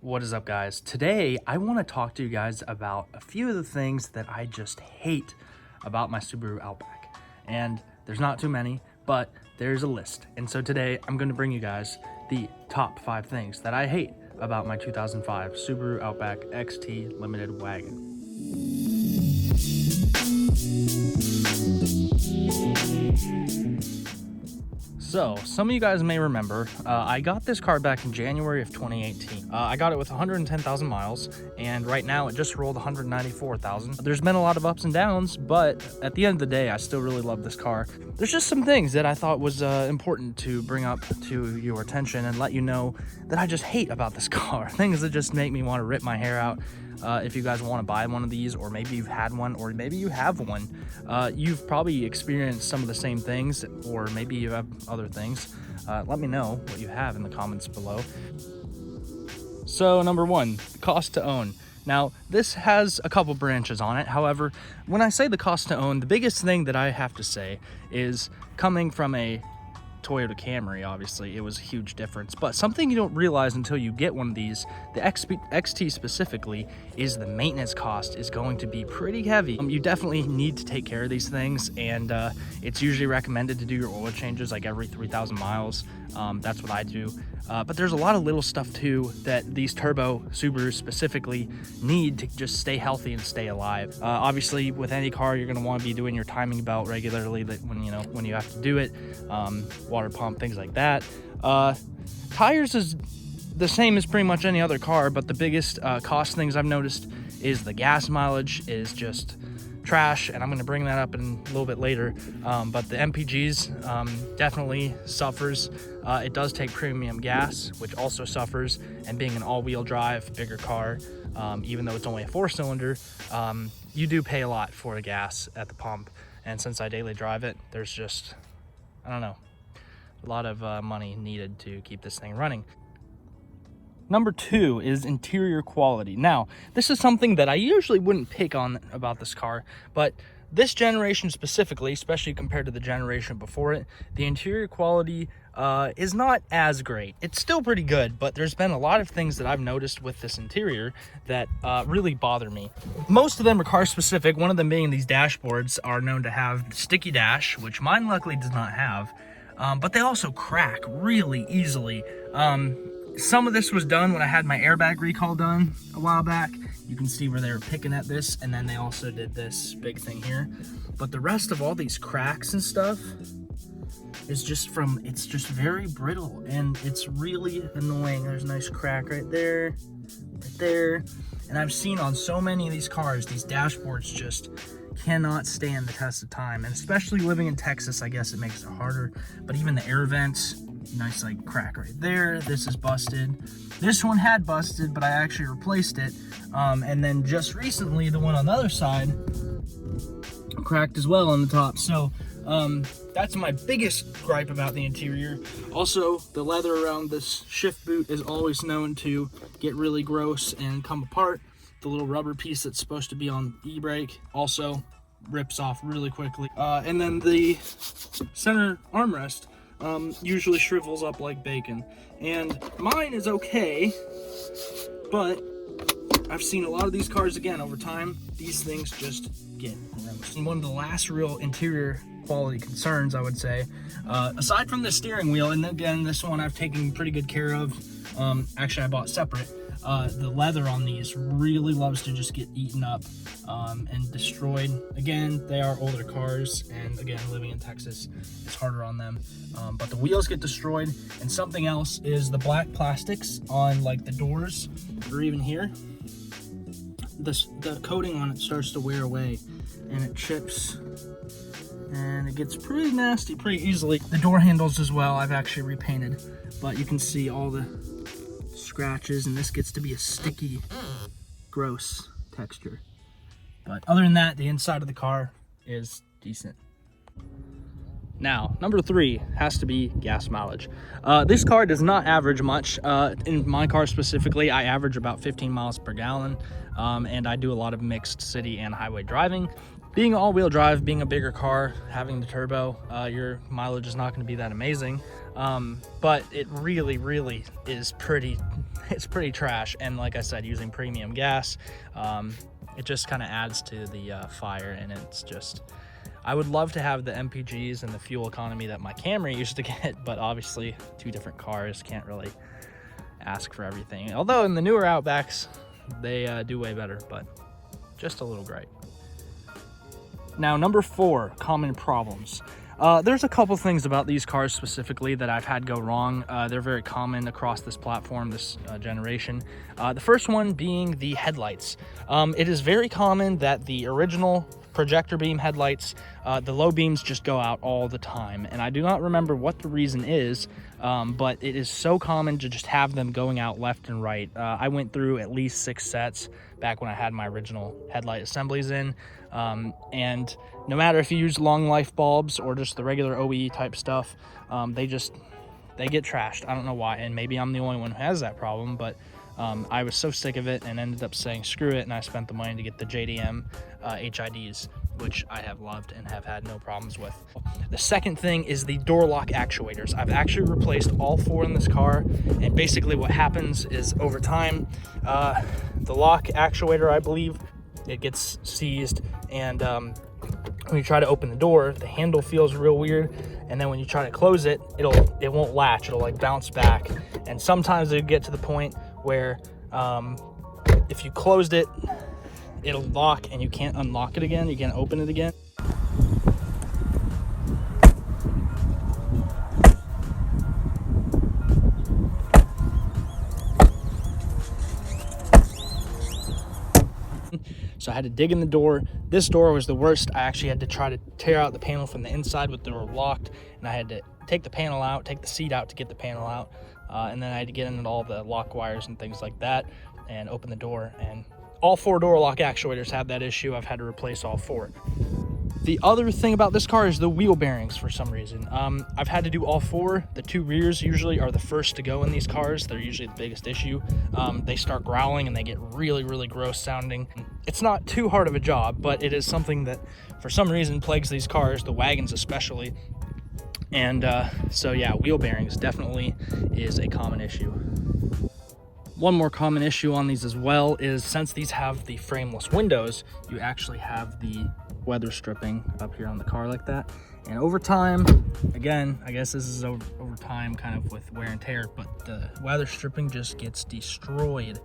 What is up, guys? Today I want to talk to you guys about a few of the things that I just hate about my Subaru Outback. And there's not too many, but there's a list. And so today I'm going to bring you guys the top 5 things that I hate about my 2005 Subaru Outback XT Limited Wagon. So, some of you guys may remember, I got this car back in January of 2018. I got it with 110,000 miles, and right now it just rolled 194,000. There's been a lot of ups and downs, but at the end of the day, I still really love this car. There's just some things that I thought was important to bring up to your attention and let you know that I just hate about this car. Things that just make me want to rip my hair out. If you guys want to buy one of these, or maybe you've had one, or maybe you have one, you've probably experienced some of the same things, or maybe you have other things. Let me know what you have in the comments below. So number 1, cost to own. Now, this has a couple branches on it. However, when I say the cost to own, the biggest thing that I have to say is coming from a Toyota Camry, obviously, it was a huge difference. But something you don't realize until you get one of these, the XT specifically, is the maintenance cost is going to be pretty heavy. You definitely need to take care of these things, and it's usually recommended to do your oil changes like every 3,000 miles. That's what I do. But there's a lot of little stuff too that these turbo Subarus specifically need to just stay healthy and stay alive. Obviously, with any car, you're going to want to be doing your timing belt regularly. That when you have to do it, water pump, things like that. Tires is the same as pretty much any other car, but the biggest cost things I've noticed is the gas mileage is just trash, and I'm going to bring that up in a little bit later. But the MPGs definitely suffers. It does take premium gas, which also suffers, and being an all-wheel drive bigger car, even though it's only a 4-cylinder, you do pay a lot for the gas at the pump. And since I daily drive it, there's just, I don't know, a lot of money needed to keep this thing running. Number 2 is interior quality. Now, this is something that I usually wouldn't pick on about this car, but this generation specifically, especially compared to the generation before it, the interior quality is not as great. It's still pretty good, but there's been a lot of things that I've noticed with this interior that really bother me. Most of them are car specific. One of them being these dashboards are known to have sticky dash, which mine luckily does not have, but they also crack really easily. Some of this was done when I had my airbag recall done a while back. You can see where they were picking at this, and then they also did this big thing here. But the rest of all these cracks and stuff is just it's just very brittle, and it's really annoying. There's a nice crack right there, right there. And I've seen on so many of these cars, these dashboards just cannot stand the test of time. And especially living in Texas, I guess it makes it harder. But even the air vents, nice like crack right there. This is busted. This one had busted, but I actually replaced it. And then just recently, the one on the other side cracked as well on the top. So that's my biggest gripe about the interior. Also, the leather around this shift boot is always known to get really gross and come apart. The little rubber piece that's supposed to be on the e-brake also rips off really quickly. And then the center armrest usually shrivels up like bacon, and mine is okay, but I've seen a lot of these cars again over time. These things just get gross. And one of the last real interior quality concerns, I would say, aside from the steering wheel, and again, this one I've taken pretty good care of. Actually, I bought separate. The leather on these really loves to just get eaten up and destroyed. Again, they are older cars, and again, living in Texas, it's harder on them. But the wheels get destroyed, and something else is the black plastics on like the doors, or even here. The coating on it starts to wear away, and it chips, and it gets pretty nasty pretty easily. The door handles as well, I've actually repainted, but you can see all the scratches, and this gets to be a sticky, gross texture. But other than that, the inside of the car is decent. Now, number 3 has to be gas mileage. This car does not average much. In my car specifically, I average about 15 miles per gallon, and I do a lot of mixed city and highway driving. Being all-wheel drive, being a bigger car, having the turbo, your mileage is not going to be that amazing. But it really is pretty it's pretty trash. And like I said, using premium gas, it just kind of adds to the fire. And it's just, I would love to have the MPGs and the fuel economy that my Camry used to get, but obviously 2 different cars, can't really ask for everything. Although in the newer Outbacks, they do way better, but just a little gripe. Now, number 4, common problems. There's a couple things about these cars specifically that I've had go wrong. They're very common across this platform, this generation. The first one being the headlights. It is very common that the original projector beam headlights, the low beams just go out all the time. And I do not remember what the reason is, but it is so common to just have them going out left and right. I went through at least 6 sets back when I had my original headlight assemblies in. And no matter if you use long life bulbs or just the regular OE type stuff, they get trashed. I don't know why, and maybe I'm the only one who has that problem, but I was so sick of it and ended up saying screw it, and I spent the money to get the JDM HIDs, which I have loved and have had no problems with. The second thing is the door lock actuators. I've actually replaced all 4 in this car, and basically what happens is over time, the lock actuator, I believe, it gets seized, and when you try to open the door, the handle feels real weird, and then when you try to close it, it won't latch. It'll like bounce back, and sometimes it'll get to the point where if you closed it, it'll lock and you can't unlock it again. You can't open it again. So I had to dig in the door. This door was the worst. I actually had to try to tear out the panel from the inside with the door locked, and I had to take the panel out, take the seat out to get the panel out, and then I had to get into all the lock wires and things like that and open the door. And all 4 door lock actuators have that issue. I've had to replace all 4. The other thing about this car is the wheel bearings for some reason. I've had to do all 4. The 2 rears usually are the first to go in these cars. They're usually the biggest issue. They start growling and they get really, really gross sounding. It's not too hard of a job, but it is something that for some reason plagues these cars, the wagons especially. And so yeah, wheel bearings definitely is a common issue. One more common issue on these as well is since these have the frameless windows, you actually have the weather stripping up here on the car like that. And over time, again, I guess this is over time kind of with wear and tear, but the weather stripping just gets destroyed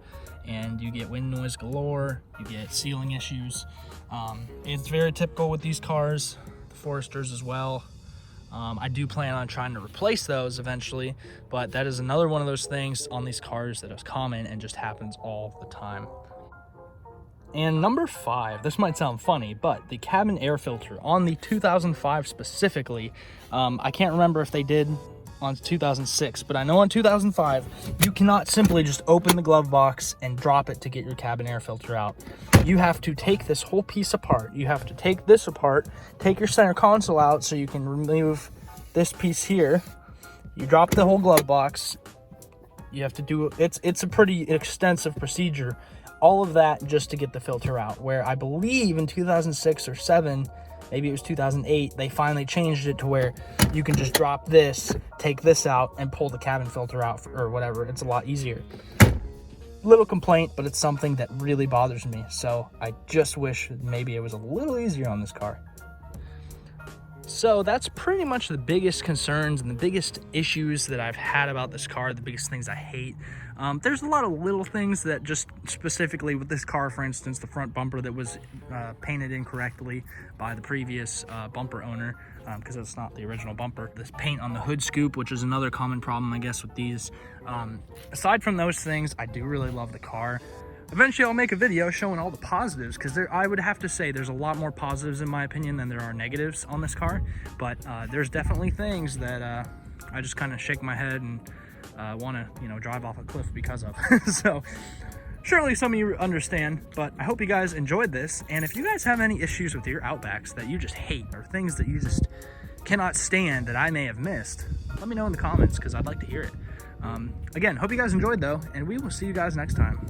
and you get wind noise galore, you get sealing issues. It's very typical with these cars, the Foresters as well. I do plan on trying to replace those eventually, but that is another one of those things on these cars that is common and just happens all the time. And number 5, this might sound funny, but the cabin air filter on the 2005 specifically, I can't remember if they did on 2006, but I know on 2005, you cannot simply just open the glove box and drop it to get your cabin air filter out. You have to take this whole piece apart. You have to take this apart, take your center console out so you can remove this piece here. You drop the whole glove box. You have to do, it's a pretty extensive procedure. All of that just to get the filter out, where I believe in 2006 or 7, maybe it was 2008, they finally changed it to where you can just drop this, take this out, and pull the cabin filter out or whatever. It's a lot easier. Little complaint, but it's something that really bothers me. So I just wish maybe it was a little easier on this car. So that's pretty much the biggest concerns and the biggest issues that I've had about this car, the biggest things I hate. There's a lot of little things that just specifically with this car, for instance, the front bumper that was painted incorrectly by the previous bumper owner, because it's not the original bumper. This paint on the hood scoop, which is another common problem, I guess, with these. Aside from those things, I do really love the car. Eventually, I'll make a video showing all the positives, because I would have to say there's a lot more positives, in my opinion, than there are negatives on this car. But there's definitely things that I just kind of shake my head and want to, drive off a cliff because of. So surely some of you understand, but I hope you guys enjoyed this. And if you guys have any issues with your Outbacks that you just hate, or things that you just cannot stand that I may have missed, let me know in the comments, because I'd like to hear it. Again, hope you guys enjoyed though, and we will see you guys next time.